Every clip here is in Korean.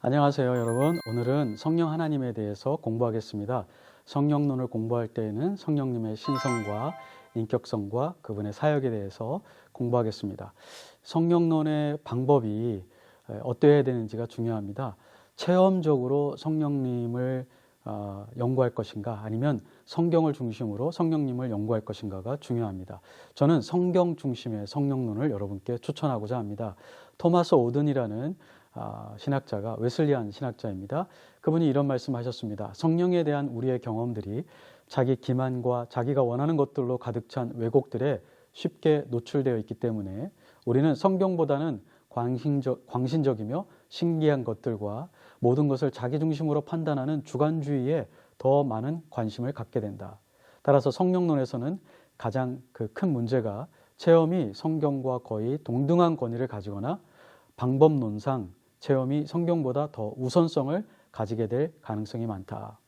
안녕하세요, 여러분. 오늘은 성령 하나님에 대해서 공부하겠습니다. 성령론을 공부할 때에는 성령님의 신성과 인격성과 그분의 사역에 대해서 공부하겠습니다. 성령론의 방법이 어떠해야 되는지가 중요합니다. 체험적으로 성령님을 연구할 것인가 아니면 성경을 중심으로 성령님을 연구할 것인가가 중요합니다. 저는 성경 중심의 성령론을 여러분께 추천하고자 합니다. 토마스 오든이라는 신학자가 웨슬리안 신학자입니다. 그분이 이런 말씀하셨습니다. 성령에 대한 우리의 경험들이 자기 기만과 자기가 원하는 것들로 가득 찬 왜곡들에 쉽게 노출되어 있기 때문에 우리는 성경보다는 광신적이며 신기한 것들과 모든 것을 자기 중심으로 판단하는 주관주의에 더 많은 관심을 갖게 된다. 따라서 성령론에서는 가장 큰 문제가 체험이 성경과 거의 동등한 권위를 가지거나 방법론상 체험이 성경보다 더 우선성을 가지게 될 가능성이 많다.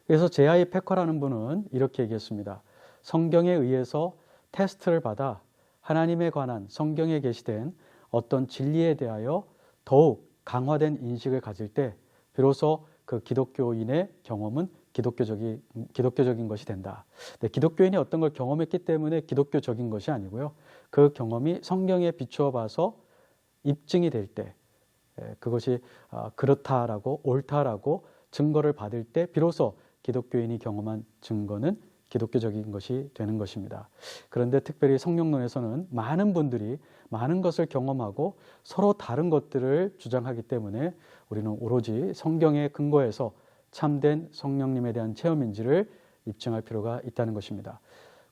그래서 제아이 페커라는 분은 이렇게 얘기했습니다. 성경에 의해서 테스트를 받아 하나님에 관한 성경에 게시된 어떤 진리에 대하여 더욱 강화된 인식을 가질 때 비로소 그 기독교인의 경험은 기독교적인 것이 된다. 네, 기독교인이 어떤 걸 경험했기 때문에 기독교적인 것이 아니고요. 그 경험이 성경에 비추어 봐서 입증이 될 때 그것이 그렇다라고 옳다라고 증거를 받을 때 비로소 기독교인이 경험한 증거는 기독교적인 것이 되는 것입니다. 그런데 특별히 성령론에서는 많은 분들이 많은 것을 경험하고 서로 다른 것들을 주장하기 때문에 우리는 오로지 성경에 근거해서 참된 성령님에 대한 체험인지를 입증할 필요가 있다는 것입니다.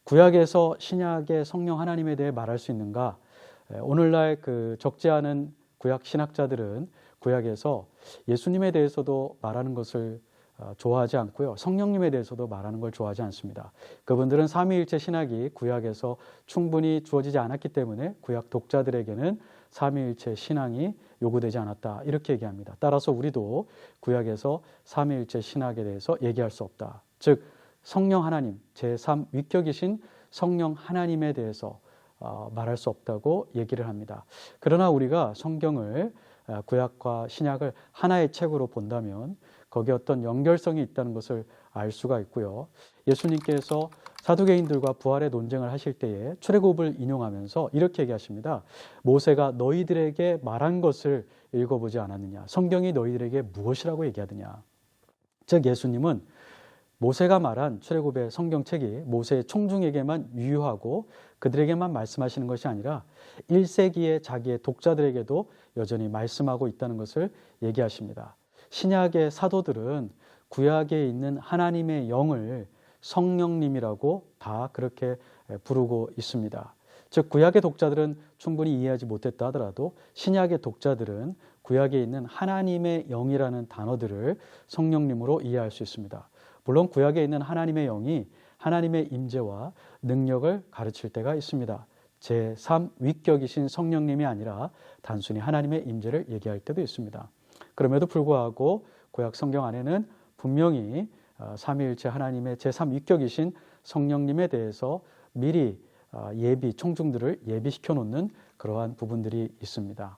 구약에서 신약의 성령 하나님에 대해 말할 수 있는가? 오늘날 적지 않은 구약 신학자들은 구약에서 예수님에 대해서도 말하는 것을 좋아하지 않고요. 성령님에 대해서도 말하는 걸 좋아하지 않습니다. 그분들은 삼위일체 신학이 구약에서 충분히 주어지지 않았기 때문에 구약 독자들에게는 삼위일체 신앙이 요구되지 않았다. 이렇게 얘기합니다. 따라서 우리도 구약에서 삼위일체 신학에 대해서 얘기할 수 없다. 즉 성령 하나님, 제3위격이신 성령 하나님에 대해서 말할 수 없다고 얘기를 합니다. 그러나 우리가 성경을 구약과 신약을 하나의 책으로 본다면 거기에 어떤 연결성이 있다는 것을 알 수가 있고요. 예수님께서 사두개인들과 부활의 논쟁을 하실 때에 출애굽을 인용하면서 이렇게 얘기하십니다. 모세가 너희들에게 말한 것을 읽어보지 않았느냐? 성경이 너희들에게 무엇이라고 얘기하느냐? 즉 예수님은 모세가 말한 출애굽의 성경책이 모세의 총중에게만 유효하고 그들에게만 말씀하시는 것이 아니라 1세기의 자기의 독자들에게도 여전히 말씀하고 있다는 것을 얘기하십니다. 신약의 사도들은 구약에 있는 하나님의 영을 성령님이라고 다 그렇게 부르고 있습니다. 즉 구약의 독자들은 충분히 이해하지 못했다 하더라도 신약의 독자들은 구약에 있는 하나님의 영이라는 단어들을 성령님으로 이해할 수 있습니다. 물론 구약에 있는 하나님의 영이 하나님의 임재와 능력을 가르칠 때가 있습니다. 제3위격이신 성령님이 아니라 단순히 하나님의 임재를 얘기할 때도 있습니다. 그럼에도 불구하고 구약 성경 안에는 분명히 삼위일체 하나님의 제3위격이신 성령님에 대해서 미리 총중들을 예비시켜 놓는 그러한 부분들이 있습니다.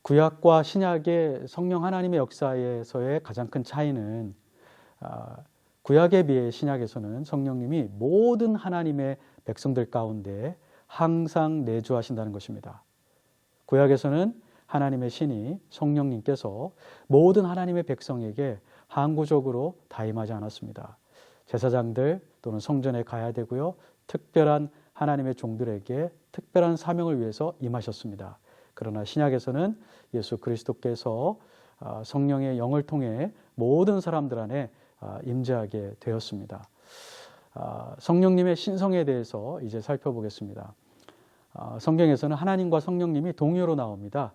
구약과 신약의 성령 하나님의 역사에서의 가장 큰 차이는 구약에 비해 신약에서는 성령님이 모든 하나님의 백성들 가운데 항상 내주하신다는 것입니다. 구약에서는 하나님의 신이 성령님께서 모든 하나님의 백성에게 항구적으로 다 임하지 않았습니다. 제사장들 또는 성전에 가야 되고요. 특별한 하나님의 종들에게 특별한 사명을 위해서 임하셨습니다. 그러나 신약에서는 예수 그리스도께서 성령의 영을 통해 모든 사람들 안에 임재하게 되었습니다. 성령님의 신성에 대해서 이제 살펴보겠습니다. 성경에서는 하나님과 성령님이 동요로 나옵니다.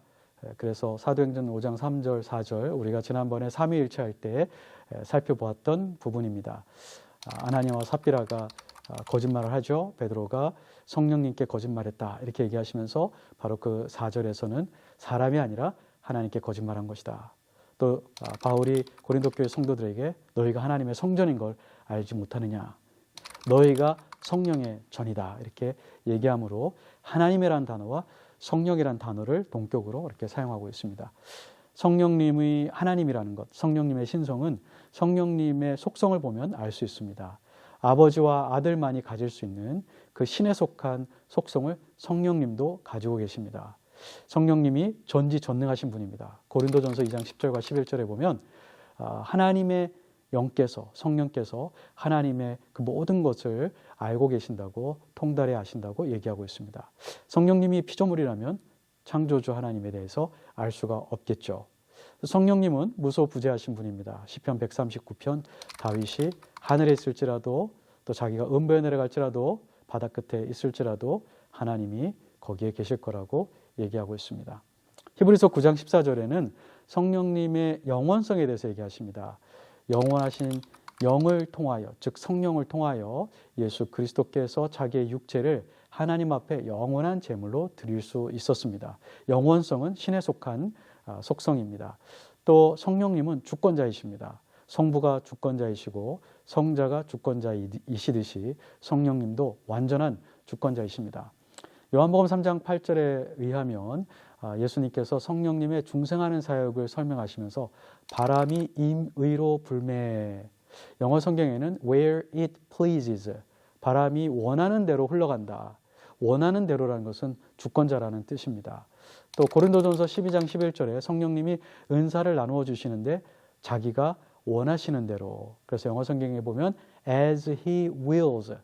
그래서 사도행전 5장 3절 4절 우리가 지난번에 삼위일체 할 때 살펴보았던 부분입니다. 아나니아와 삽비라가 거짓말을 하죠. 베드로가 성령님께 거짓말했다 이렇게 얘기하시면서 바로 그 4절에서는 사람이 아니라 하나님께 거짓말한 것이다. 또 바울이 고린도 교회 성도들에게 너희가 하나님의 성전인 걸 알지 못하느냐. 너희가 성령의 전이다 이렇게 얘기하므로 하나님이란 단어와 성령이란 단어를 동격으로 이렇게 사용하고 있습니다. 성령님이 하나님이라는 것, 성령님의 신성은 성령님의 속성을 보면 알 수 있습니다. 아버지와 아들만이 가질 수 있는 그 신에 속한 속성을 성령님도 가지고 계십니다. 성령님이 전지전능하신 분입니다. 고린도전서 2장 10절과 11절에 보면 하나님의 영께서, 성령께서 하나님의 그 모든 것을 알고 계신다고, 통달해 아신다고 얘기하고 있습니다. 성령님이 피조물이라면 창조주 하나님에 대해서 알 수가 없겠죠. 성령님은 무소부재하신 분입니다. 시편 139편 다윗이 하늘에 있을지라도, 또 자기가 음부에 내려갈지라도, 바다 끝에 있을지라도 하나님이 거기에 계실 거라고 얘기하고 있습니다. 히브리서 9장 14절에는 성령님의 영원성에 대해서 얘기하십니다. 영원하신 영을 통하여, 즉 성령을 통하여 예수 그리스도께서 자기의 육체를 하나님 앞에 영원한 제물로 드릴 수 있었습니다. 영원성은 신에 속한 속성입니다. 또 성령님은 주권자이십니다. 성부가 주권자이시고 성자가 주권자이시듯이 성령님도 완전한 주권자이십니다. 요한복음 3장 8절에 의하면 예수님께서 성령님의 중생하는 사역을 설명하시면서 바람이 임의로 불매, 영어 성경에는 where it pleases, 바람이 원하는 대로 흘러간다. 원하는 대로라는 것은 주권자라는 뜻입니다. 또 고린도전서 12장 11절에 성령님이 은사를 나누어 주시는데 자기가 원하시는 대로, 그래서 영어 성경에 보면 as he wills,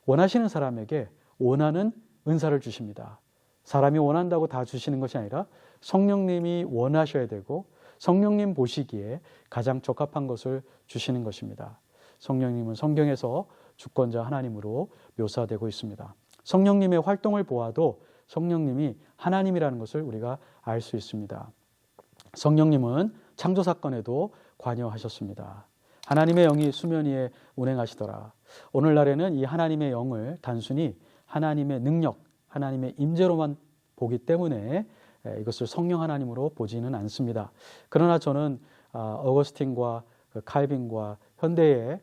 원하시는 사람에게 원하는 은사를 주십니다. 사람이 원한다고 다 주시는 것이 아니라 성령님이 원하셔야 되고 성령님 보시기에 가장 적합한 것을 주시는 것입니다. 성령님은 성경에서 주권자 하나님으로 묘사되고 있습니다. 성령님의 활동을 보아도 성령님이 하나님이라는 것을 우리가 알 수 있습니다. 성령님은 창조 사건에도 관여하셨습니다. 하나님의 영이 수면 위에 운행하시더라. 오늘날에는 이 하나님의 영을 단순히 하나님의 능력, 하나님의 임재로만 보기 때문에 이것을 성령 하나님으로 보지는 않습니다. 그러나 저는 어거스틴과 칼빈과 현대의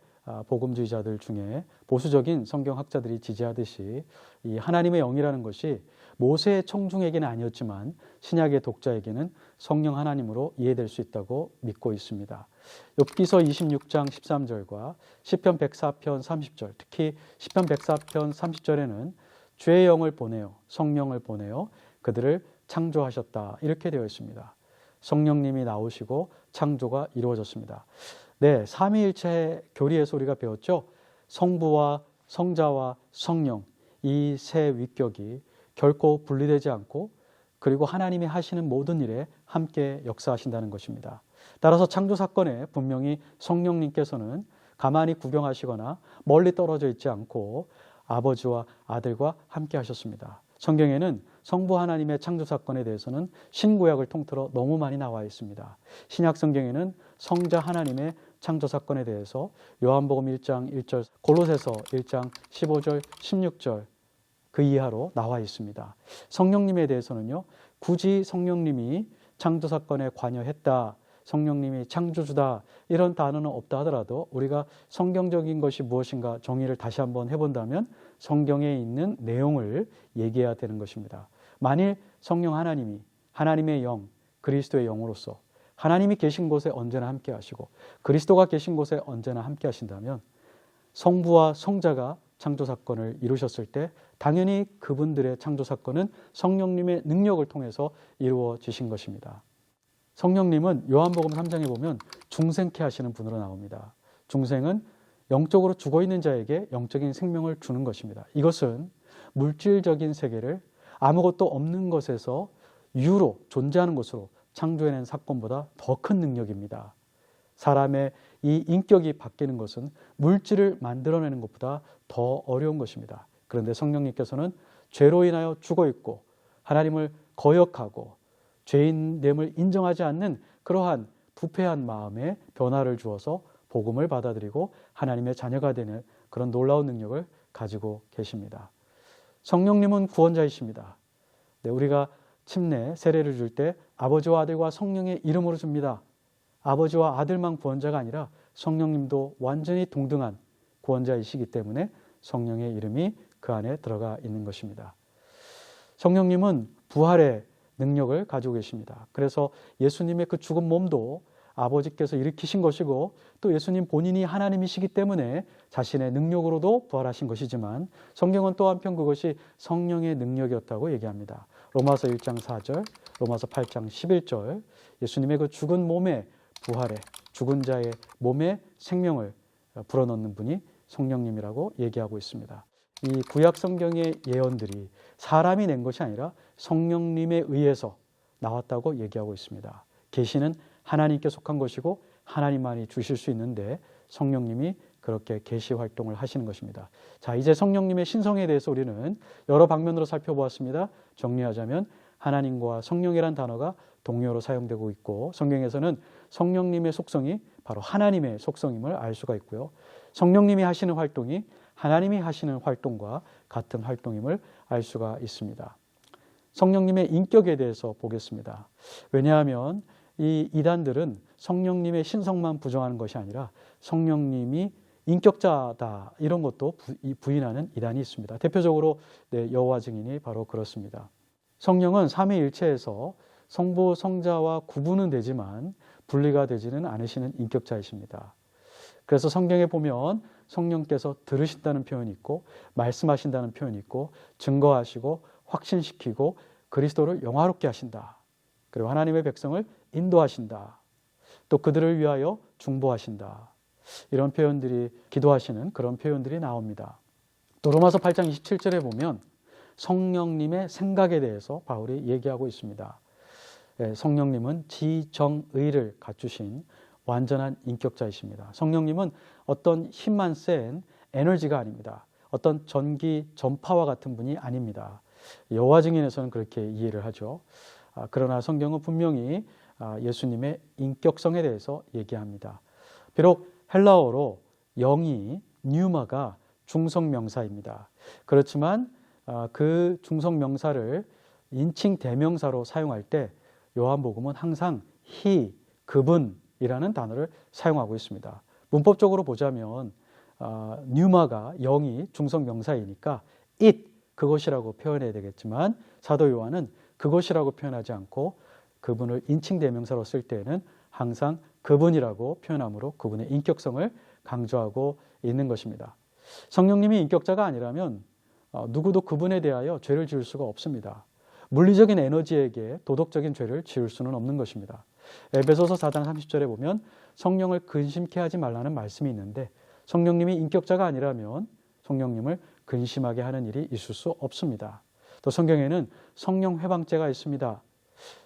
복음주의자들 중에 보수적인 성경학자들이 지지하듯이 이 하나님의 영이라는 것이 모세의 청중에게는 아니었지만 신약의 독자에게는 성령 하나님으로 이해될 수 있다고 믿고 있습니다. 욥기서 26장 13절과 시편 104편 30절, 특히 시편 104편 30절에는 주의 영을 보내어, 성령을 보내어 그들을 창조하셨다, 이렇게 되어 있습니다. 성령님이 나오시고 창조가 이루어졌습니다. 네, 삼위일체 교리에서 우리가 배웠죠. 성부와 성자와 성령, 이 세 위격이 결코 분리되지 않고 그리고 하나님이 하시는 모든 일에 함께 역사하신다는 것입니다. 따라서 창조 사건에 분명히 성령님께서는 가만히 구경하시거나 멀리 떨어져 있지 않고 아버지와 아들과 함께 하셨습니다. 성경에는 성부 하나님의 창조 사건에 대해서는 신구약을 통틀어 너무 많이 나와 있습니다. 신약 성경에는 성자 하나님의 창조 사건에 대해서 요한복음 1장 1절, 골로새서 1장 15절, 16절 그 이하로 나와 있습니다. 성령님에 대해서는요, 굳이 성령님이 창조 사건에 관여했다, 성령님이 창조주다, 이런 단어는 없다 하더라도 우리가 성경적인 것이 무엇인가 정의를 다시 한번 해본다면 성경에 있는 내용을 얘기해야 되는 것입니다. 만일 성령 하나님이 하나님의 영, 그리스도의 영으로서 하나님이 계신 곳에 언제나 함께 하시고 그리스도가 계신 곳에 언제나 함께 하신다면 성부와 성자가 창조 사건을 이루셨을 때 당연히 그분들의 창조 사건은 성령님의 능력을 통해서 이루어지신 것입니다. 성령님은 요한복음 3장에 보면 중생케 하시는 분으로 나옵니다. 중생은 영적으로 죽어있는 자에게 영적인 생명을 주는 것입니다. 이것은 물질적인 세계를 아무것도 없는 것에서 유로 존재하는 것으로 창조해낸 사건보다 더 큰 능력입니다. 사람의 이 인격이 바뀌는 것은 물질을 만들어내는 것보다 더 어려운 것입니다. 그런데 성령님께서는 죄로 인하여 죽어있고 하나님을 거역하고 죄인됨을 인정하지 않는 그러한 부패한 마음에 변화를 주어서 복음을 받아들이고 하나님의 자녀가 되는 그런 놀라운 능력을 가지고 계십니다. 성령님은 구원자이십니다. 네, 우리가 침례, 세례를 줄 때 아버지와 아들과 성령의 이름으로 줍니다. 아버지와 아들만 구원자가 아니라 성령님도 완전히 동등한 구원자이시기 때문에 성령의 이름이 그 안에 들어가 있는 것입니다. 성령님은 부활의 능력을 가지고 계십니다. 그래서 예수님의 그 죽은 몸도 아버지께서 일으키신 것이고 또 예수님 본인이 하나님이시기 때문에 자신의 능력으로도 부활하신 것이지만 성경은 또 한편 그것이 성령의 능력이었다고 얘기합니다. 로마서 1장 4절, 로마서 8장 11절 예수님의 그 죽은 몸의 부활에 죽은 자의 몸에 생명을 불어넣는 분이 성령님이라고 얘기하고 있습니다. 이 구약 성경의 예언들이 사람이 낸 것이 아니라 성령님에 의해서 나왔다고 얘기하고 있습니다. 계시는 하나님께 속한 것이고 하나님만이 주실 수 있는데 성령님이 그렇게 계시 활동을 하시는 것입니다. 자, 이제 성령님의 신성에 대해서 우리는 여러 방면으로 살펴보았습니다. 정리하자면 하나님과 성령이란 단어가 동료로 사용되고 있고 성경에서는 성령님의 속성이 바로 하나님의 속성임을 알 수가 있고요. 성령님이 하시는 활동이 하나님이 하시는 활동과 같은 활동임을 알 수가 있습니다. 성령님의 인격에 대해서 보겠습니다. 왜냐하면 이 이단들은 성령님의 신성만 부정하는 것이 아니라 성령님이 인격자다 이런 것도 부인하는 이단이 있습니다. 대표적으로 여호와 증인이 바로 그렇습니다. 성령은 삼위일체에서 성부, 성자와 구분은 되지만 분리가 되지는 않으시는 인격자이십니다. 그래서 성경에 보면 성령께서 들으신다는 표현이 있고 말씀하신다는 표현이 있고 증거하시고 확신시키고 그리스도를 영화롭게 하신다. 그리고 하나님의 백성을 인도하신다. 또 그들을 위하여 중보하신다. 이런 표현들이 기도하시는 그런 표현들이 나옵니다. 또 로마서 8장 27절에 보면 성령님의 생각에 대해서 바울이 얘기하고 있습니다. 성령님은 지정의를 갖추신 완전한 인격자이십니다. 성령님은 어떤 힘만 센 에너지가 아닙니다. 어떤 전기 전파와 같은 분이 아닙니다. 여호와 증인에서는 그렇게 이해를 하죠. 그러나 성경은 분명히 예수님의 인격성에 대해서 얘기합니다. 비록 헬라어로 영이 뉴마가 중성명사입니다. 그렇지만 그 중성명사를 인칭 대명사로 사용할 때 요한복음은 항상 he, 그분이라는 단어를 사용하고 있습니다. 문법적으로 보자면 뉴마가 영이 중성명사이니까 it, 그것이라고 표현해야 되겠지만 사도 요한은 그것이라고 표현하지 않고 그분을 인칭 대명사로 쓸 때에는 항상 그분이라고 표현함으로 그분의 인격성을 강조하고 있는 것입니다. 성령님이 인격자가 아니라면 누구도 그분에 대하여 죄를 지을 수가 없습니다. 물리적인 에너지에게 도덕적인 죄를 지을 수는 없는 것입니다. 에베소서 4장 30절에 보면 성령을 근심케 하지 말라는 말씀이 있는데 성령님이 인격자가 아니라면 성령님을 근심하게 하는 일이 있을 수 없습니다. 또 성경에는 성령 회방죄가 있습니다.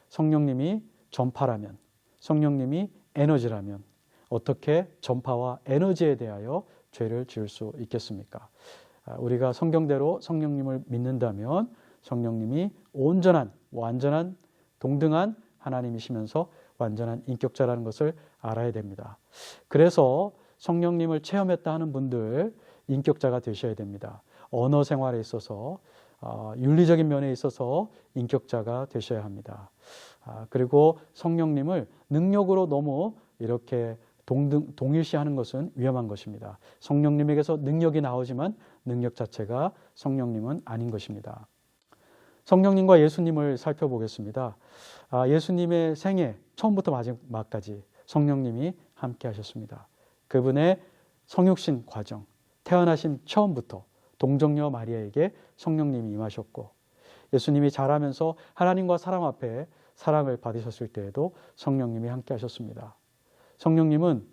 성령님이 전파라면, 성령님이 에너지라면 어떻게 전파와 에너지에 대하여 죄를 지을 수 있겠습니까? 우리가 성경대로 성령님을 믿는다면 성령님이 온전한, 완전한, 동등한 하나님이시면서 완전한 인격자라는 것을 알아야 됩니다. 그래서 성령님을 체험했다 하는 분들 인격자가 되셔야 됩니다. 언어 생활에 있어서 윤리적인 면에 있어서 인격자가 되셔야 합니다. 그리고 성령님을 능력으로 너무 이렇게 동일시하는 것은 위험한 것입니다. 성령님에게서 능력이 나오지만 능력 자체가 성령님은 아닌 것입니다. 성령님과 예수님을 살펴보겠습니다. 예수님의 생애 처음부터 마지막까지 성령님이 함께 하셨습니다. 그분의 성육신 과정, 태어나신 처음부터 동정녀 마리아에게 성령님이 임하셨고 예수님이 자라면서 하나님과 사람 앞에 사랑을 받으셨을 때에도 성령님이 함께 하셨습니다. 성령님은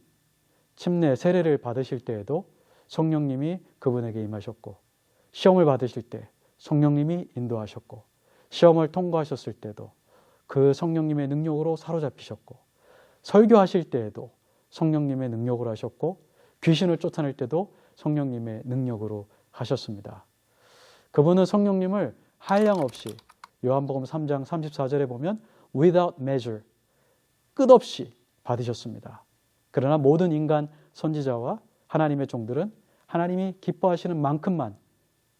침례, 세례를 받으실 때에도 성령님이 그분에게 임하셨고 시험을 받으실 때 성령님이 인도하셨고 시험을 통과하셨을 때도 그 성령님의 능력으로 사로잡히셨고 설교하실 때에도 성령님의 능력으로 하셨고 귀신을 쫓아낼 때도 성령님의 능력으로 하셨습니다. 그분은 성령님을 한량없이 요한복음 3장 34절에 보면 without measure, 끝없이 받으셨습니다. 그러나 모든 인간 선지자와 하나님의 종들은 하나님이 기뻐하시는 만큼만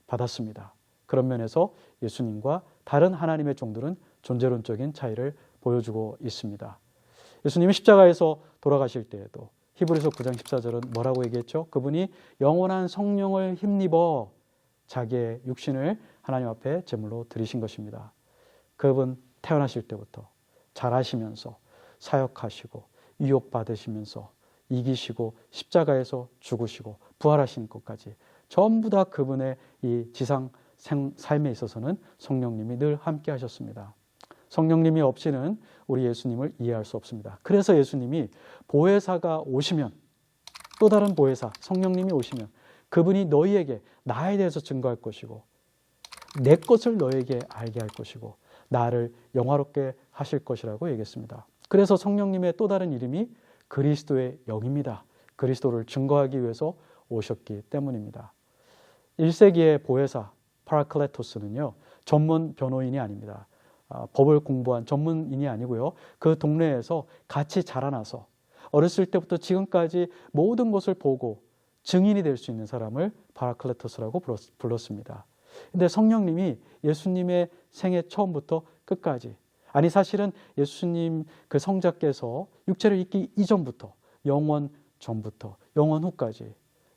받았습니다. 그런 면에서 예수님과 다른 하나님의 종들은 존재론적인 차이를 보여주고 있습니다. 예수님이 십자가에서 돌아가실 때에도 히브리서 9장 14절은 뭐라고 얘기했죠? 그분이 영원한 성령을 힘입어 자기의 육신을 하나님 앞에 제물로 드리신 것입니다. 그분 태어나실 때부터 자라시면서 사역하시고 유혹받으시면서 이기시고 십자가에서 죽으시고 부활하신 것까지 전부 다 그분의 이 지상 삶에 있어서는 성령님이 늘 함께 하셨습니다. 성령님이 없이는 우리 예수님을 이해할 수 없습니다. 그래서 예수님이 보혜사가 오시면, 또 다른 보혜사 성령님이 오시면 그분이 너희에게 나에 대해서 증거할 것이고 내 것을 너에게 알게 할 것이고 나를 영화롭게 하실 것이라고 얘기했습니다. 그래서 성령님의 또 다른 이름이 그리스도의 영입니다. 그리스도를 증거하기 위해서 오셨기 때문입니다. 1세기의 보혜사 파라클레토스는요, 전문 변호인이 아닙니다. 법을 공부한 전문인이 아니고요, 그 동네에서 같이 자라나서 어렸을 때부터 지금까지 모든 것을 보고 증인이 될 수 있는 사람을 파라클레토스라고 불렀습니다. 근데 성령님이 예수님의 생애 처음부터 끝까지, 아니 사실은 예수님 그 성자께서 육체를 입기 이전부터, 영원 전부터 영원 후까지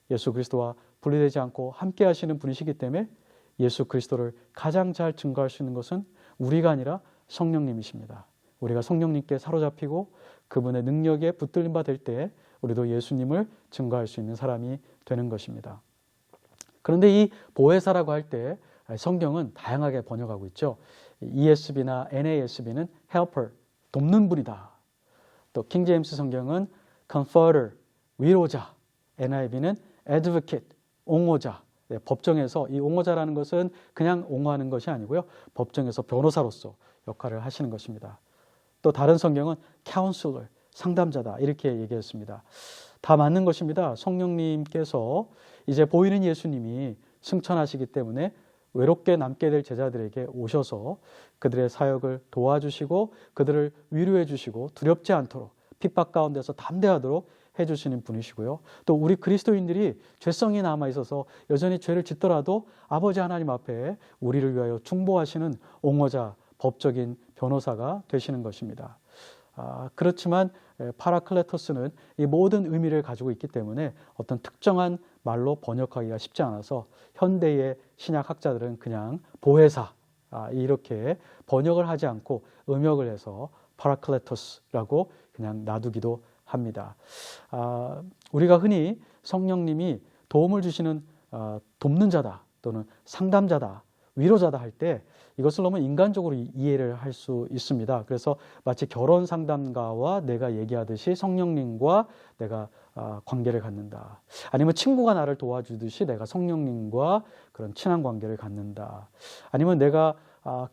예수 그리스도와 분리되지 않고 함께 하시는 분이시기 때문에 예수 그리스도를 가장 잘 증거할 수 있는 것은 우리가 아니라 성령님이십니다. 우리가 성령님께 사로잡히고 그분의 능력에 붙들림 받을 때 우리도 예수님을 증거할 수 있는 사람이 되는 것입니다. 그런데 이 보혜사라고 할 때 성경은 다양하게 번역하고 있죠. ESV나 NASB는 helper, 돕는 분이다. 또 킹제임스 성경은 comforter, 위로자. NIV는 advocate, 옹호자. 네, 법정에서 이 옹호자라는 것은 그냥 옹호하는 것이 아니고요, 법정에서 변호사로서 역할을 하시는 것입니다. 또 다른 성경은 counselor, 상담자다 이렇게 얘기했습니다. 다 맞는 것입니다. 성령님께서 이제 보이는 예수님이 승천하시기 때문에 외롭게 남게 될 제자들에게 오셔서 그들의 사역을 도와주시고 그들을 위로해 주시고 두렵지 않도록 핍박 가운데서 담대하도록 해주시는 분이시고요. 또 우리 그리스도인들이 죄성이 남아있어서 여전히 죄를 짓더라도 아버지 하나님 앞에 우리를 위하여 중보하시는 옹호자, 법적인 변호사가 되시는 것입니다. 그렇지만 파라클레토스는 이 모든 의미를 가지고 있기 때문에 어떤 특정한 말로 번역하기가 쉽지 않아서 현대의 신약학자들은 그냥 보혜사 이렇게 번역을 하지 않고 음역을 해서 파라클레토스라고 그냥 놔두기도 합니다. 우리가 흔히 성령님이 도움을 주시는 돕는 자다 또는 상담자다, 위로자다 할 때 이것을 너무 인간적으로 이해를 할 수 있습니다. 그래서 마치 결혼 상담가와 내가 얘기하듯이 성령님과 내가 관계를 갖는다. 아니면 친구가 나를 도와주듯이 내가 성령님과 그런 친한 관계를 갖는다. 아니면 내가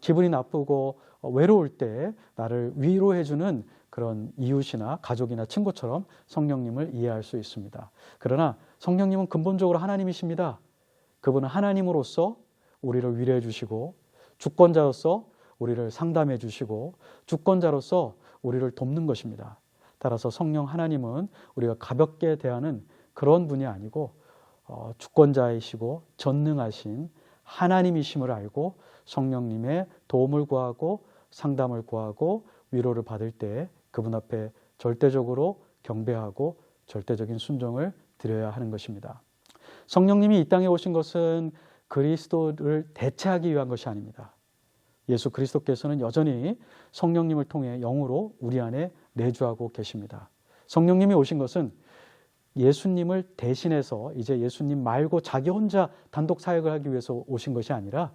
기분이 나쁘고 외로울 때 나를 위로해주는 그런 이웃이나 가족이나 친구처럼 성령님을 이해할 수 있습니다. 그러나 성령님은 근본적으로 하나님이십니다. 그분은 하나님으로서 우리를 위로해 주시고 주권자로서 우리를 상담해 주시고 주권자로서 우리를 돕는 것입니다. 따라서 성령 하나님은 우리가 가볍게 대하는 그런 분이 아니고 주권자이시고 전능하신 하나님이심을 알고 성령님의 도움을 구하고 상담을 구하고 위로를 받을 때 그분 앞에 절대적으로 경배하고 절대적인 순종을 드려야 하는 것입니다. 성령님이 이 땅에 오신 것은 그리스도를 대체하기 위한 것이 아닙니다. 예수 그리스도께서는 여전히 성령님을 통해 영으로 우리 안에 내주하고 계십니다. 성령님이 오신 것은 예수님을 대신해서 이제 예수님 말고 자기 혼자 단독 사역을 하기 위해서 오신 것이 아니라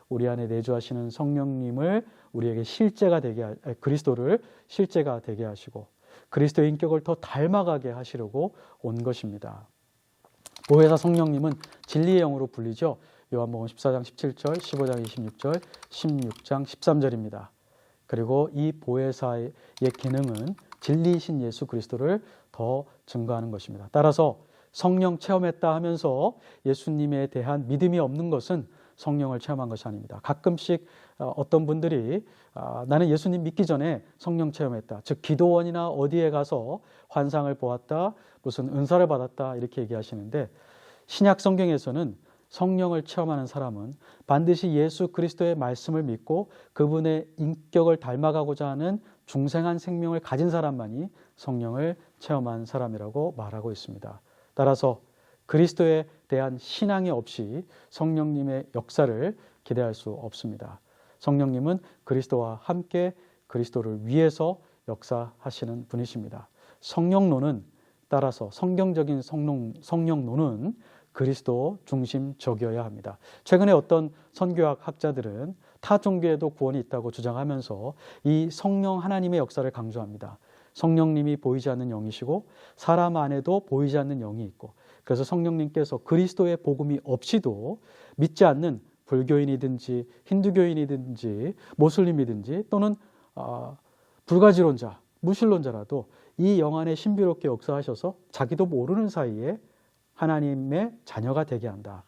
우리 안에 내주하시는 성령님을 우리에게 그리스도를 실제가 되게 하시고 그리스도의 인격을 더 닮아가게 하시려고 온 것입니다. 보혜사 성령님은 진리의 영으로 불리죠. 요한복음 14장 17절, 15장 26절, 16장 13절입니다. 그리고 이 보혜사의 기능은 진리이신 예수 그리스도를 더 증거하는 것입니다. 따라서 성령 체험했다 하면서 예수님에 대한 믿음이 없는 것은 성령을 체험한 것이 아닙니다. 가끔씩 어떤 분들이 나는 예수님 믿기 전에 성령 체험했다. 즉 기도원이나 어디에 가서 환상을 보았다, 무슨 은사를 받았다 이렇게 얘기하시는데 신약 성경에서는 성령을 체험하는 사람은 반드시 예수 그리스도의 말씀을 믿고 그분의 인격을 닮아가고자 하는 중생한 생명을 가진 사람만이 성령을 체험한 사람이라고 말하고 있습니다. 따라서 그리스도에 대한 신앙이 없이 성령님의 역사를 기대할 수 없습니다. 성령님은 그리스도와 함께 그리스도를 위해서 역사하시는 분이십니다. 성령론은 따라서 성경적인 성령론은 그리스도 중심적이어야 합니다. 최근에 어떤 선교학 학자들은 타 종교에도 구원이 있다고 주장하면서 이 성령 하나님의 역사를 강조합니다. 성령님이 보이지 않는 영이시고 사람 안에도 보이지 않는 영이 있고, 그래서 성령님께서 그리스도의 복음이 없이도 믿지 않는 불교인이든지 힌두교인이든지 모슬림이든지 또는 불가지론자, 무신론자라도 이 영 안에 신비롭게 역사하셔서 자기도 모르는 사이에 하나님의 자녀가 되게 한다.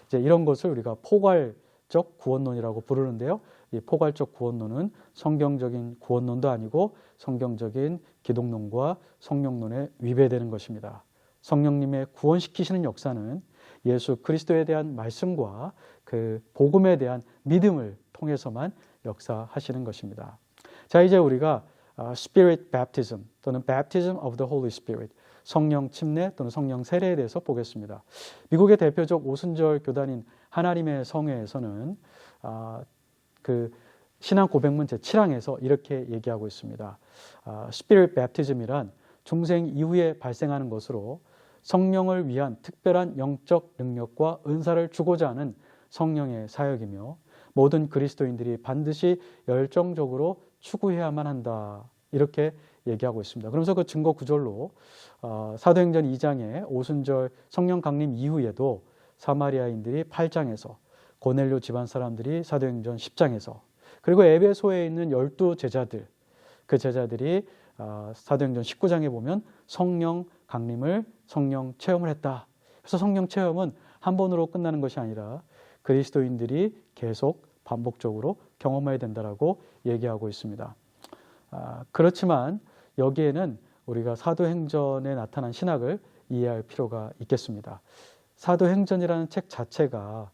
이제 이런 것을 우리가 포괄적 구원론이라고 부르는데요. 이 포괄적 구원론은 성경적인 구원론도 아니고 성경적인 기독론과 성령론에 위배되는 것입니다. 성령님의 구원시키시는 역사는 예수 그리스도에 대한 말씀과 그 복음에 대한 믿음을 통해서만 역사하시는 것입니다. 자, 이제 우리가 Spirit Baptism 또는 Baptism of the Holy Spirit, 성령 침례 또는 성령 세례에 대해서 보겠습니다. 미국의 대표적 오순절 교단인 하나님의 성회에서는 그 신앙 고백문 제7항에서 이렇게 얘기하고 있습니다. Spirit Baptism이란 중생 이후에 발생하는 것으로 성령을 위한 특별한 영적 능력과 은사를 주고자 하는 성령의 사역이며 모든 그리스도인들이 반드시 열정적으로 추구해야만 한다. 이렇게 얘기하고 있습니다. 그러면서 그 증거 구절로 사도행전 2장의 오순절 성령 강림 이후에도 사마리아인들이 8장에서, 고넬료 집안 사람들이 사도행전 10장에서, 그리고 에베소에 있는 12제자들, 그 제자들이 사도행전 19장에 보면 성령 강림을, 성령 체험을 했다. 그래서 성령 체험은 한 번으로 끝나는 것이 아니라 그리스도인들이 계속 반복적으로 경험해야 된다라고 얘기하고 있습니다. 그렇지만 여기에는 우리가 사도행전에 나타난 신학을 이해할 필요가 있겠습니다. 사도행전이라는 책 자체가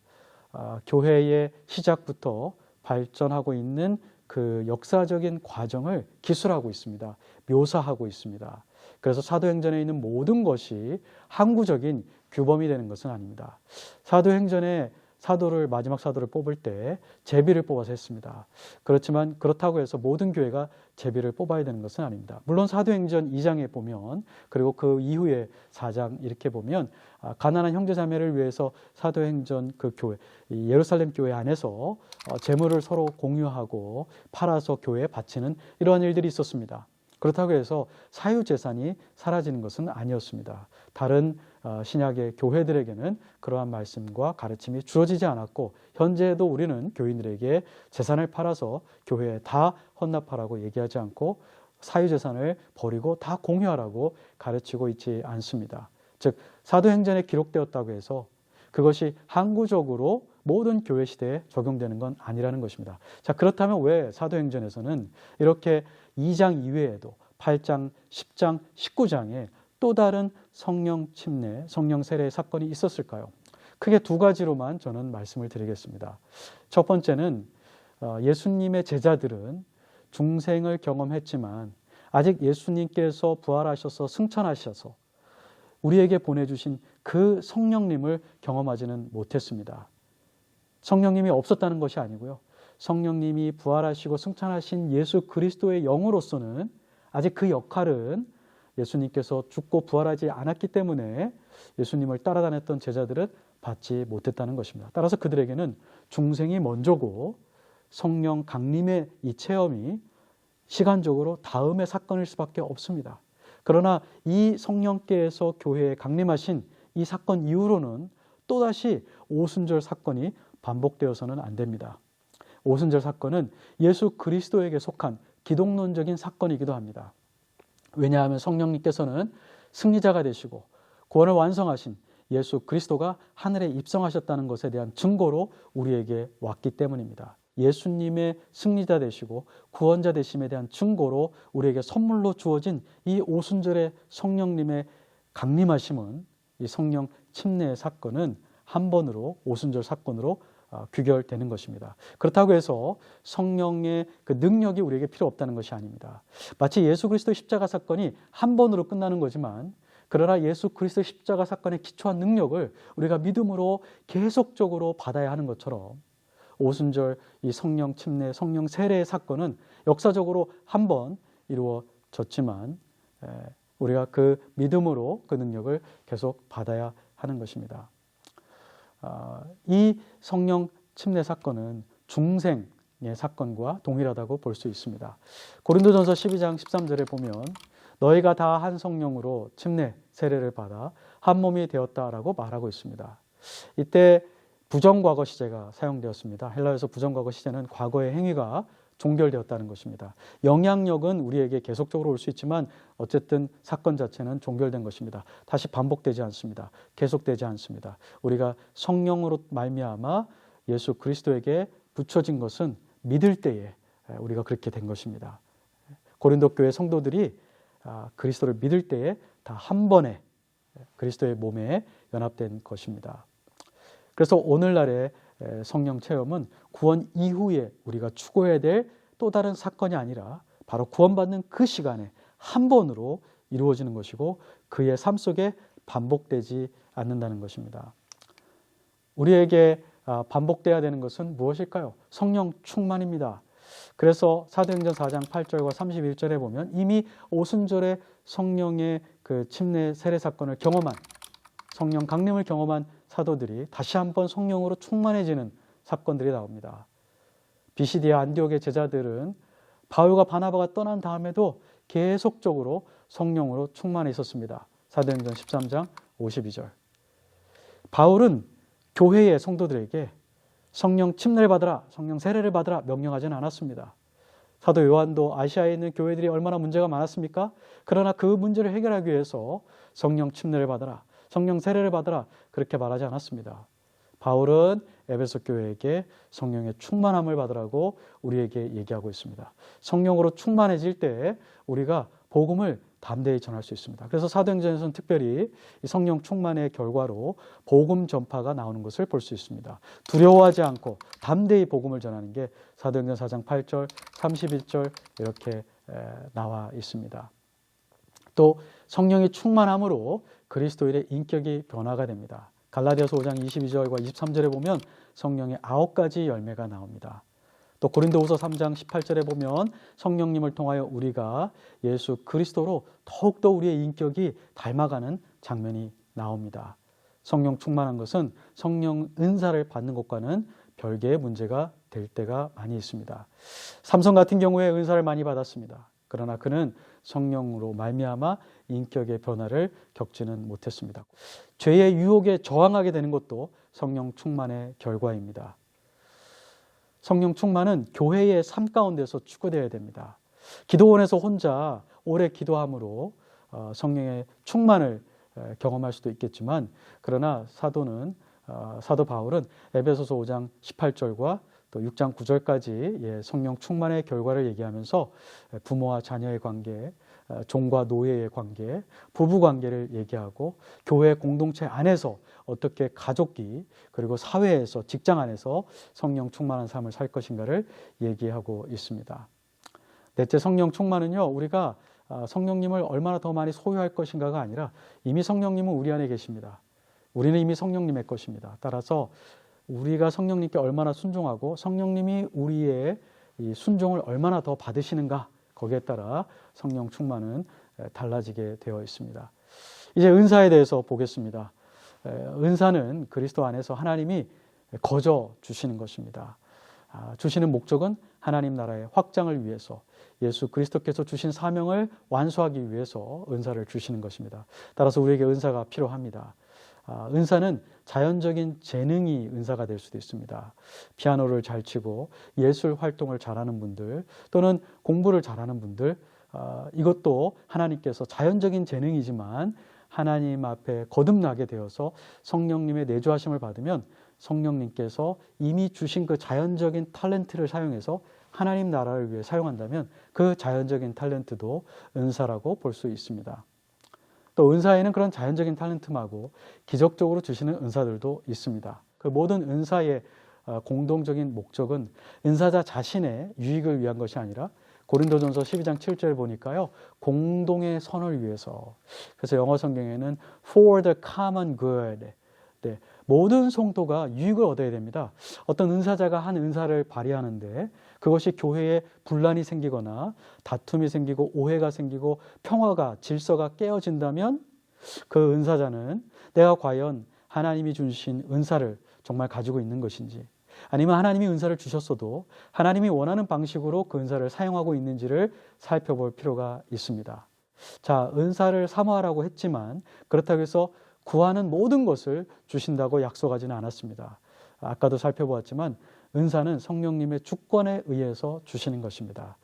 교회의 시작부터 발전하고 있는 그 역사적인 과정을 기술하고 있습니다. 묘사하고 있습니다. 그래서 사도행전에 있는 모든 것이 항구적인 규범이 되는 것은 아닙니다. 사도행전에 마지막 사도를 뽑을 때 제비를 뽑아서 했습니다. 그렇지만 그렇다고 해서 모든 교회가 제비를 뽑아야 되는 것은 아닙니다. 물론 사도행전 2장에 보면, 그리고 그 이후에 4장 이렇게 보면 가난한 형제자매를 위해서 사도행전 그 교회, 예루살렘 교회 안에서 재물을 서로 공유하고 팔아서 교회에 바치는 이러한 일들이 있었습니다. 그렇다고 해서 사유재산이 사라지는 것은 아니었습니다. 다른 신약의 교회들에게는 그러한 말씀과 가르침이 주어지지 않았고, 현재도 우리는 교인들에게 재산을 팔아서 교회에 다 헌납하라고 얘기하지 않고 사유재산을 버리고 다 공유하라고 가르치고 있지 않습니다. 즉 사도행전에 기록되었다고 해서 그것이 항구적으로 모든 교회 시대에 적용되는 건 아니라는 것입니다. 자, 그렇다면 왜 사도행전에서는 이렇게 2장 이외에도 8장, 10장, 19장에 또 다른 성령 침례, 성령 세례의 사건이 있었을까요? 크게 두 가지로만 저는 말씀을 드리겠습니다. 첫 번째는 예수님의 제자들은 중생을 경험했지만 아직 예수님께서 부활하셔서 승천하셔서 우리에게 보내주신 그 성령님을 경험하지는 못했습니다. 성령님이 없었다는 것이 아니고요. 성령님이 부활하시고 승천하신 예수 그리스도의 영으로서는 아직 그 역할은 예수님께서 죽고 부활하지 않았기 때문에 예수님을 따라다녔던 제자들은 받지 못했다는 것입니다. 따라서 그들에게는 중생이 먼저고 성령 강림의 이 체험이 시간적으로 다음의 사건일 수밖에 없습니다. 그러나 이 성령께서 교회에 강림하신 이 사건 이후로는 또다시 오순절 사건이 반복되어서는 안 됩니다. 오순절 사건은 예수 그리스도에게 속한 기독론적인 사건이기도 합니다. 왜냐하면 성령님께서는 승리자가 되시고 구원을 완성하신 예수 그리스도가 하늘에 입성하셨다는 것에 대한 증거로 우리에게 왔기 때문입니다. 예수님의 승리자 되시고 구원자 되심에 대한 증거로 우리에게 선물로 주어진 이 오순절의 성령님의 강림하심은, 이 성령 침례의 사건은 한 번으로 오순절 사건으로 규결되는 것입니다. 그렇다고 해서 성령의 그 능력이 우리에게 필요 없다는 것이 아닙니다. 마치 예수 그리스도의 십자가 사건이 한 번으로 끝나는 거지만, 그러나 예수 그리스도의 십자가 사건의 기초한 능력을 우리가 믿음으로 계속적으로 받아야 하는 것처럼 오순절 이 성령 침례, 성령 세례의 사건은 역사적으로 한 번 이루어졌지만 우리가 그 믿음으로 그 능력을 계속 받아야 하는 것입니다. 이 성령 침례 사건은 중생의 사건과 동일하다고 볼 수 있습니다. 고린도전서 12장 13절에 보면 너희가 다 한 성령으로 침례 세례를 받아 한 몸이 되었다라고 말하고 있습니다. 이때 부정과거 시제가 사용되었습니다. 헬라어에서 부정과거 시제는 과거의 행위가 종결되었다는 것입니다. 영향력은 우리에게 계속적으로 올 수 있지만 어쨌든 사건 자체는 종결된 것입니다. 다시 반복되지 않습니다. 계속되지 않습니다. 우리가 성령으로 말미암아 예수 그리스도에게 붙여진 것은 믿을 때에 우리가 그렇게 된 것입니다. 고린도 교회 성도들이 그리스도를 믿을 때에 다 한 번에 그리스도의 몸에 연합된 것입니다. 그래서 오늘날의 성령 체험은 구원 이후에 우리가 추구해야 될 또 다른 사건이 아니라 바로 구원받는 그 시간에 한 번으로 이루어지는 것이고 그의 삶 속에 반복되지 않는다는 것입니다. 우리에게 반복돼야 되는 것은 무엇일까요? 성령 충만입니다. 그래서 사도행전 4장 8절과 31절에 보면 이미 오순절에 성령의 그 침례 세례 사건을 경험한 성령 강림을 경험한 사도들이 다시 한번 성령으로 충만해지는 사건들이 나옵니다. 비시디아 안디옥의 제자들은 바울과 바나바가 떠난 다음에도 계속적으로 성령으로 충만해 있었습니다. 사도행전 13장 52절. 바울은 교회의 성도들에게 성령 침례를 받으라, 성령 세례를 받으라 명령하지는 않았습니다. 사도 요한도 아시아에 있는 교회들이 얼마나 문제가 많았습니까? 그러나 그 문제를 해결하기 위해서 성령 침례를 받으라, 성령 세례를 받으라 그렇게 말하지 않았습니다. 바울은 에베소 교회에게 성령의 충만함을 받으라고 우리에게 얘기하고 있습니다. 성령으로 충만해질 때 우리가 복음을 담대히 전할 수 있습니다. 그래서 사도행전에서는 특별히 이 성령 충만의 결과로 복음 전파가 나오는 것을 볼 수 있습니다. 두려워하지 않고 담대히 복음을 전하는 게 사도행전 4장 8절, 31절 이렇게 나와 있습니다. 또 성령이 충만함으로 그리스도인의 인격이 변화가 됩니다. 갈라디아서 5장 22절과 23절에 보면 성령의 9가지 열매가 나옵니다. 또 고린도후서 3장 18절에 보면 성령님을 통하여 우리가 예수 그리스도로 더욱더 우리의 인격이 닮아가는 장면이 나옵니다. 성령 충만한 것은 성령 은사를 받는 것과는 별개의 문제가 될 때가 많이 있습니다. 삼손 같은 경우에 은사를 많이 받았습니다. 그러나 그는 성령으로 말미암아 인격의 변화를 겪지는 못했습니다. 죄의 유혹에 저항하게 되는 것도 성령 충만의 결과입니다. 성령 충만은 교회의 삶 가운데서 추구되어야 됩니다. 기도원에서 혼자 오래 기도함으로 성령의 충만을 경험할 수도 있겠지만 그러나 사도 바울은 에베소서 5장 18절과 또 6장 9절까지 성령 충만의 결과를 얘기하면서 부모와 자녀의 관계, 종과 노예의 관계, 부부 관계를 얘기하고 교회 공동체 안에서 어떻게 가족이 그리고 사회에서 직장 안에서 성령 충만한 삶을 살 것인가를 얘기하고 있습니다. 넷째, 성령 충만은요, 우리가 성령님을 얼마나 더 많이 소유할 것인가가 아니라 이미 성령님은 우리 안에 계십니다. 우리는 이미 성령님의 것입니다. 따라서 우리가 성령님께 얼마나 순종하고 성령님이 우리의 이 순종을 얼마나 더 받으시는가, 거기에 따라 성령 충만은 달라지게 되어 있습니다. 이제 은사에 대해서 보겠습니다. 은사는 그리스도 안에서 하나님이 거저 주시는 것입니다. 주시는 목적은 하나님 나라의 확장을 위해서 예수 그리스도께서 주신 사명을 완수하기 위해서 은사를 주시는 것입니다. 따라서 우리에게 은사가 필요합니다. 은사는 자연적인 재능이 은사가 될 수도 있습니다. 피아노를 잘 치고 예술 활동을 잘하는 분들 또는 공부를 잘하는 분들, 이것도 하나님께서 자연적인 재능이지만 하나님 앞에 거듭나게 되어서 성령님의 내주하심을 받으면 성령님께서 이미 주신 그 자연적인 탤런트를 사용해서 하나님 나라를 위해 사용한다면 그 자연적인 탤런트도 은사라고 볼 수 있습니다. 또 은사에는 그런 자연적인 탤런트하고 기적적으로 주시는 은사들도 있습니다. 그 모든 은사의 공동적인 목적은 은사자 자신의 유익을 위한 것이 아니라 고린도전서 12장 7절을 보니까요, 공동의 선을 위해서. 그래서 영어 성경에는 for the common good, 모든 성도가 유익을 얻어야 됩니다. 어떤 은사자가 한 은사를 발휘하는데 그것이 교회에 분란이 생기거나 다툼이 생기고 오해가 생기고 평화가 질서가 깨어진다면 그 은사자는 내가 과연 하나님이 주신 은사를 정말 가지고 있는 것인지, 아니면 하나님이 은사를 주셨어도 하나님이 원하는 방식으로 그 은사를 사용하고 있는지를 살펴볼 필요가 있습니다. 자, 은사를 사모하라고 했지만 그렇다고 해서 구하는 모든 것을 주신다고 약속하지는 않았습니다. 아까도 살펴보았지만 은사는 성령님의 주권에 의해서 주시는 것입니다.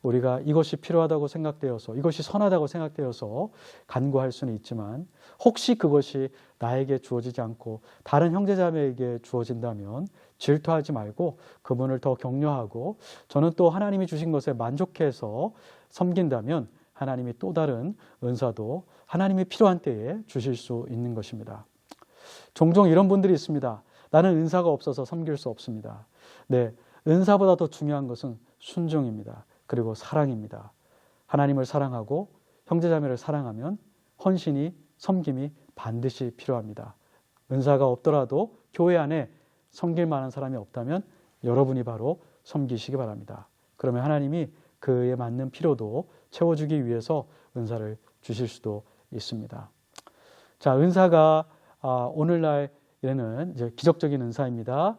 우리가 이것이 필요하다고 생각되어서, 이것이 선하다고 생각되어서 간구할 수는 있지만 혹시 그것이 나에게 주어지지 않고 다른 형제자매에게 주어진다면 질투하지 말고 그분을 더 격려하고 저는 또 하나님이 주신 것에 만족해서 섬긴다면 하나님이 또 다른 은사도 하나님이 필요한 때에 주실 수 있는 것입니다. 종종 이런 분들이 있습니다. 나는 은사가 없어서 섬길 수 없습니다. 네, 은사보다 더 중요한 것은 순종입니다. 그리고 사랑입니다. 하나님을 사랑하고 형제자매를 사랑하면 헌신이, 섬김이 반드시 필요합니다. 은사가 없더라도 교회 안에 섬길 만한 사람이 없다면 여러분이 바로 섬기시기 바랍니다. 그러면 하나님이 그에 맞는 필요도 채워주기 위해서 은사를 주실 수도 있습니다. 자, 은사가 오늘날에는 이제 기적적인 은사입니다.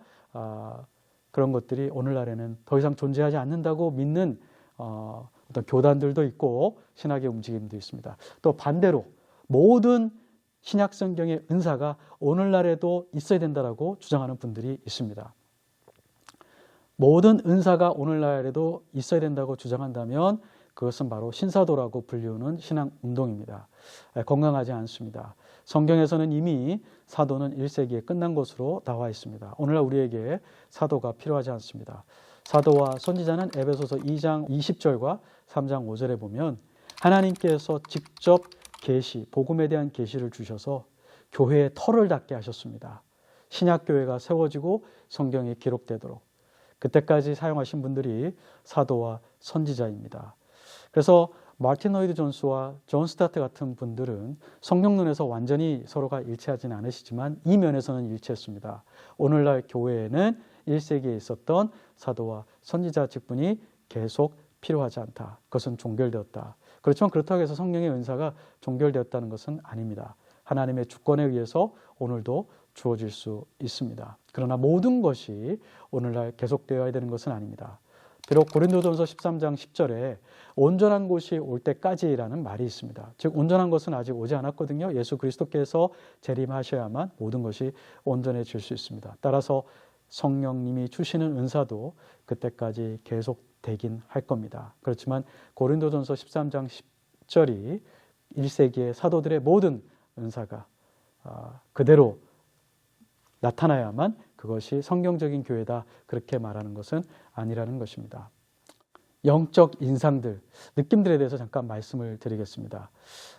그런 것들이 오늘날에는 더 이상 존재하지 않는다고 믿는 어떤 교단들도 있고 신학의 움직임도 있습니다. 또 반대로 모든 신약 성경의 은사가 오늘날에도 있어야 된다라고 주장하는 분들이 있습니다. 모든 은사가 오늘날에도 있어야 된다고 주장한다면 그것은 바로 신사도라고 불리우는 신앙 운동입니다. 건강하지 않습니다. 성경에서는 이미 사도는 1세기에 끝난 것으로 나와 있습니다. 오늘날 우리에게 사도가 필요하지 않습니다. 사도와 선지자는 에베소서 2장 20절과 3장 5절에 보면 하나님께서 직접 계시, 복음에 대한 계시를 주셔서 교회의 털을 닦게 하셨습니다. 신약교회가 세워지고 성경이 기록되도록 그때까지 사용하신 분들이 사도와 선지자입니다. 그래서 마틴 로이드 존스와 존 스타트 같은 분들은 성령론에서 완전히 서로가 일치하지는 않으시지만 이 면에서는 일치했습니다. 오늘날 교회에는 1세기에 있었던 사도와 선지자 직분이 계속 필요하지 않다. 그것은 종결되었다. 그렇지만 그렇다고 해서 성령의 은사가 종결되었다는 것은 아닙니다. 하나님의 주권에 의해서 오늘도 주어질 수 있습니다. 그러나 모든 것이 오늘날 계속되어야 되는 것은 아닙니다. 비록 고린도전서 13장 10절에 온전한 곳이 올 때까지라는 말이 있습니다. 즉 온전한 것은 아직 오지 않았거든요. 예수 그리스도께서 재림하셔야만 모든 것이 온전해질 수 있습니다. 따라서 성령님이 주시는 은사도 그때까지 계속되긴 할 겁니다. 그렇지만 고린도전서 13장 10절이 1세기의 사도들의 모든 은사가 그대로 나타나야만 그것이 성경적인 교회다 그렇게 말하는 것은 아니라는 것입니다. 영적 인상들, 느낌들에 대해서 잠깐 말씀을 드리겠습니다.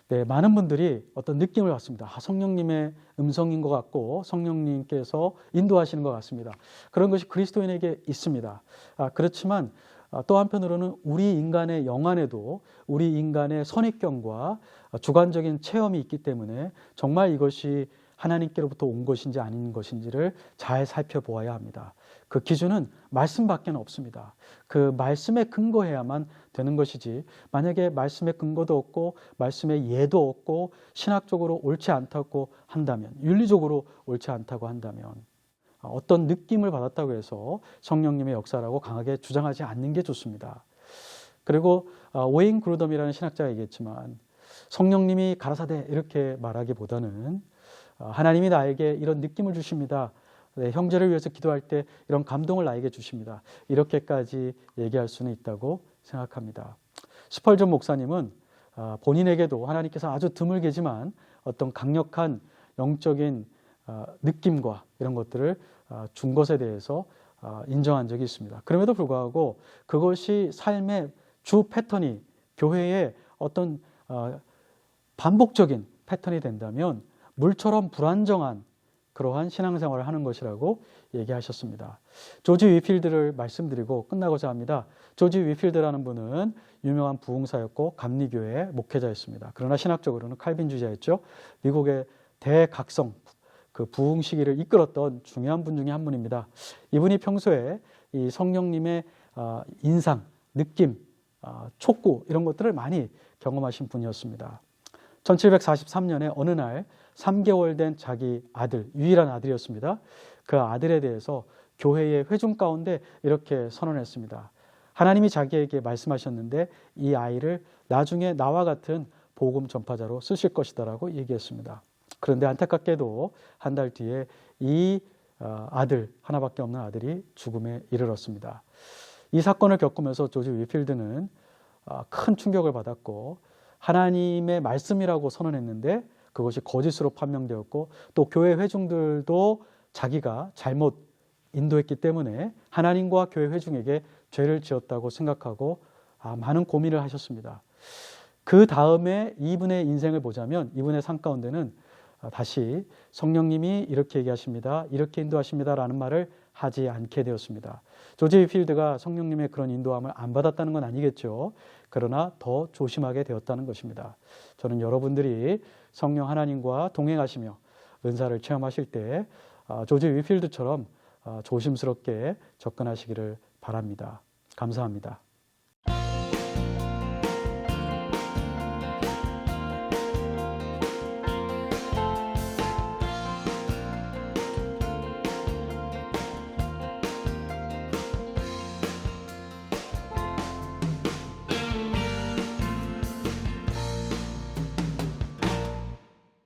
네, 많은 분들이 어떤 느낌을 받습니다. 성령님의 음성인 것 같고 성령님께서 인도하시는 것 같습니다. 그런 것이 그리스도인에게 있습니다. 그렇지만 또 한편으로는 우리 인간의 영 안에도 우리 인간의 선입견과 주관적인 체험이 있기 때문에 정말 이것이 하나님께로부터 온 것인지 아닌 것인지를 잘 살펴보아야 합니다. 그 기준은 말씀밖에 없습니다. 그 말씀에 근거해야만 되는 것이지 만약에 말씀에 근거도 없고 말씀에 예도 없고 신학적으로 옳지 않다고 한다면 윤리적으로 옳지 않다고 한다면 어떤 느낌을 받았다고 해서 성령님의 역사라고 강하게 주장하지 않는 게 좋습니다. 그리고 웨인 그루덤이라는 신학자가 얘기했지만 성령님이 가라사대 이렇게 말하기보다는 하나님이 나에게 이런 느낌을 주십니다. 네, 형제를 위해서 기도할 때 이런 감동을 나에게 주십니다. 이렇게까지 얘기할 수는 있다고 생각합니다. 스펄전 목사님은 본인에게도 하나님께서 아주 드물게지만 어떤 강력한 영적인 느낌과 이런 것들을 준 것에 대해서 인정한 적이 있습니다. 그럼에도 불구하고 그것이 삶의 주 패턴이 교회의 어떤 반복적인 패턴이 된다면 물처럼 불안정한 그러한 신앙생활을 하는 것이라고 얘기하셨습니다. 조지 위필드를 말씀드리고 끝나고자 합니다. 조지 위필드라는 분은 유명한 부흥사였고 감리교회의 목회자였습니다. 그러나 신학적으로는 칼빈주의자였죠. 미국의 대각성 그 부흥 시기를 이끌었던 중요한 분 중에 한 분입니다. 이분이 평소에 이 성령님의 인상, 느낌, 촉구 이런 것들을 많이 경험하신 분이었습니다. 1743년에 어느 날 3개월 된 자기 아들, 유일한 아들이었습니다. 그 아들에 대해서 교회의 회중 가운데 이렇게 선언했습니다. 하나님이 자기에게 말씀하셨는데 이 아이를 나중에 나와 같은 복음 전파자로 쓰실 것이다라고 얘기했습니다. 그런데 안타깝게도 한 달 뒤에 이 아들, 하나밖에 없는 아들이 죽음에 이르렀습니다. 이 사건을 겪으면서 조지 위필드는 큰 충격을 받았고 하나님의 말씀이라고 선언했는데 그것이 거짓으로 판명되었고 또 교회 회중들도 자기가 잘못 인도했기 때문에 하나님과 교회 회중에게 죄를 지었다고 생각하고 많은 고민을 하셨습니다. 그 다음에 이분의 인생을 보자면 이분의 삶 가운데는 다시 성령님이 이렇게 얘기하십니다. 이렇게 인도하십니다. 라는 말을 하지 않게 되었습니다. 조지 위필드가 성령님의 그런 인도함을 안 받았다는 건 아니겠죠. 그러나 더 조심하게 되었다는 것입니다. 저는 여러분들이 성령 하나님과 동행하시며 은사를 체험하실 때 조지 위필드처럼 조심스럽게 접근하시기를 바랍니다. 감사합니다.